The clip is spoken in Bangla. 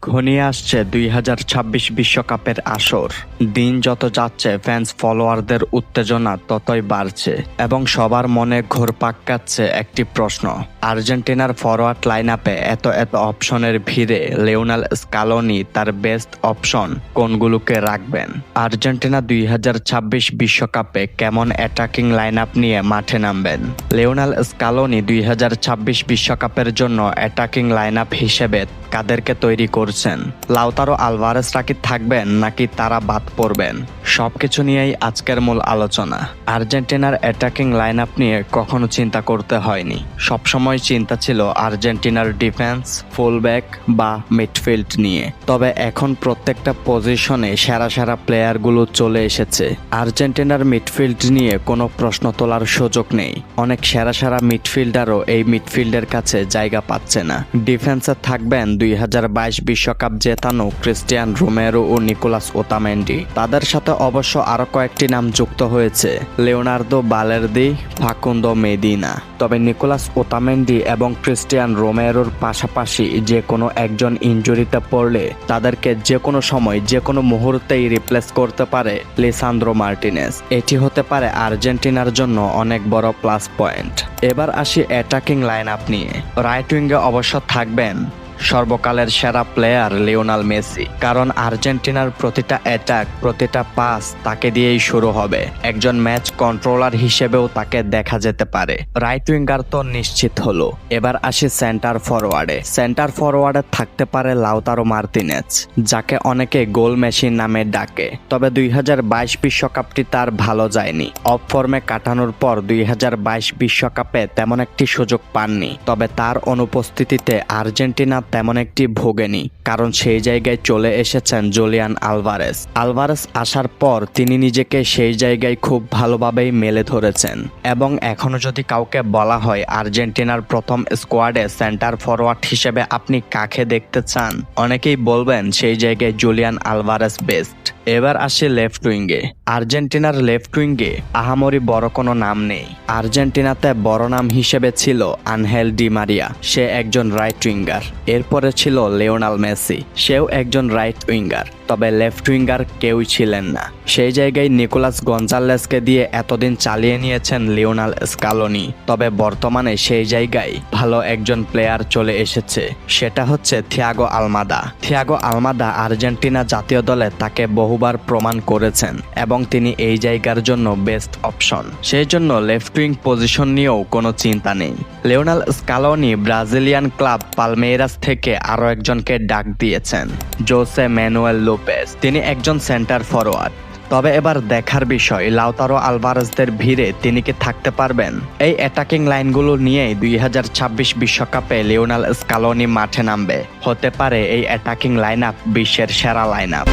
ঘনিয়ে আসছে 2026 বিশ্বকাপের আসর। দিন যত যাচ্ছে ফ্যান্স ফলোয়ারদের উত্তেজনা ততই বাড়ছে এবং সবার মনে ঘুরপাক খাচ্ছে একটি প্রশ্ন। আর্জেন্টিনার ফরওয়ার্ড লাইন আপে এত অপশনের ভিড়ে লিওনেল স্কালোনি তার বেস্ট অপশন কোনগুলোকে রাখবেন? আর্জেন্টিনা 2026 বিশ্বকাপে কেমন অ্যাটাকিং লাইন আপ নিয়ে মাঠে নামবেন? লিওনেল স্কালোনি 2026 বিশ্বকাপের জন্য অ্যাটাকিং লাইন আপ হিসেবে কাদেরকে তৈরি করছেন? লাউতারো আলভারেজরা কি থাকবেন নাকি তারা বাদ পড়বেন? সবকিছু নিয়েই আজকের মূল আলোচনা। আর্জেন্টিনার অ্যাটাকিং লাইন আপ নিয়ে কখনো চিন্তা করতে হয়নি। সবসময় চিন্তা ছিল আর্জেন্টিনার ডিফেন্স, ফুলব্যাক বা মিডফিল্ড নিয়ে। তবে এখন প্রত্যেকটা পজিশনে সেরা প্লেয়ারগুলো চলে এসেছে। আর্জেন্টিনার মিডফিল্ড নিয়ে কোনো প্রশ্ন তোলার সুযোগ নেই। অনেক সেরা মিডফিল্ডারও এই মিডফিল্ডের কাছে জায়গা পাচ্ছে না। ডিফেন্সে থাকবেন 2022 বিশ্বকাপ জেতানো ক্রিস্টিয়ান রোমেরো ও নিকোলাস ওতামেন্ডি। তাদের সাথে অবশ্য আরো কয়েকটি নাম যুক্ত হয়েছে, লিওনার্দো বালের্দি, ফাকুন্দো মেদিনা। তবে নিকোলাস ওতামেন্ডি এবং ক্রিস্টিয়ান রোমেরোর পাশাপাশি যে কোনো একজন ইনজুরিতে পড়লে তাদেরকে যে কোনো সময় যে কোনো মুহূর্তেই রিপ্লেস করতে পারে লিসান্দ্রো মার্টিনেজ। এটি হতে পারে আর্জেন্টিনার জন্য অনেক বড় প্লাস পয়েন্ট। এবার আসি অ্যাটাকিং লাইন আপ নিয়ে। রাইট উইঙ্গে অবশ্য থাকবেন সর্বকালের সেরা প্লেয়ার লিওনেল মেসি। কারণ আর্জেন্টিনার প্রতিটা অ্যাটাক, প্রতিটা পাস তাকে দিয়েই শুরু হবে। একজন ম্যাচ কন্ট্রোলার হিসেবেও তাকে দেখা যেতে পারে। রাইট উইঙ্গার তো নিশ্চিত হলো। এবার আসি সেন্টার ফরওয়ার্ডে। সেন্টার ফরওয়ার্ডে থাকতে পারে লাউতারো মার্তিনেজ, যাকে অনেকে গোল মেশিন নামে ডাকে। তবে 2022 বিশ্বকাপটি তার ভালো যায়নি। অফ ফর্মে কাটানোর পর 2022 বিশ্বকাপে তেমন একটি সুযোগ পাননি। তবে তার অনুপস্থিতিতে আর্জেন্টিনা তেমন একটি ভোগেনি, কারণ সেই জায়গায় চলে এসেছেন জুলিয়ান আলভারেজ। আলভারেজ আসার পর তিনি নিজেকে সেই জায়গায় খুব ভালোভাবেই মেলে ধরেছেন এবং এখনো যদি কাউকে বলা হয় আর্জেন্টিনার প্রথম স্কোয়াডে সেন্টার ফরওয়ার্ড হিসেবে আপনি কাকে দেখতে চান, অনেকেই বলবেন সেই জায়গায় জুলিয়ান আলভারেজ বেস্ট। এবার আসি লেফট উইঙ্গে। আর্জেন্টিনার লেফট উইঙ্গে আহামরি বড় কোনো নাম নেই। আর্জেন্টিনাতে বড় নাম হিসেবে ছিল আনহেল ডি মারিয়া, সে একজন রাইট উইঙ্গার। এরপরে ছিল লিওনেল মেসি, সেও একজন রাইট উইঙ্গার। তবে লেফট উইঙ্গার কেউই ছিলেন না। সেই জায়গায় নিকোলাস গঞ্জালেসকে দিয়ে এতদিন চালিয়ে নিয়েছেন লিওনেল স্কালোনি। তবে বর্তমানে সেই জায়গায় ভালো একজন প্লেয়ার চলে এসেছে, সেটা হচ্ছে Thiago Almada. Thiago Almada Argentina জাতীয় দলে তাকে বহুবার প্রমাণ করেছেন এবং তিনি এই জায়গার জন্য বেস্ট অপশন। সেই জন্য লেফট উইং পজিশন নিয়েও কোনো চিন্তা নেই। Lionel Scaloni Brazilian club Palmeiras থেকে আরও একজনকে ডাক দিয়েছেন, জোসে ম্যানুয়েল লোপেজ। তিনি একজন সেন্টার ফরওয়ার্ড। তবে এবার দেখার বিষয় লাউতারো আলভারেজদের ভিড়ে তিনি কি থাকতে পারবেন? এই অ্যাটাকিং লাইনগুলো নিয়েই 2026 বিশ্বকাপে লিওনেল স্কালোনি মাঠে নামবে। হতে পারে এই অ্যাটাকিং লাইন আপ বিশ্বের সেরা লাইন আপ।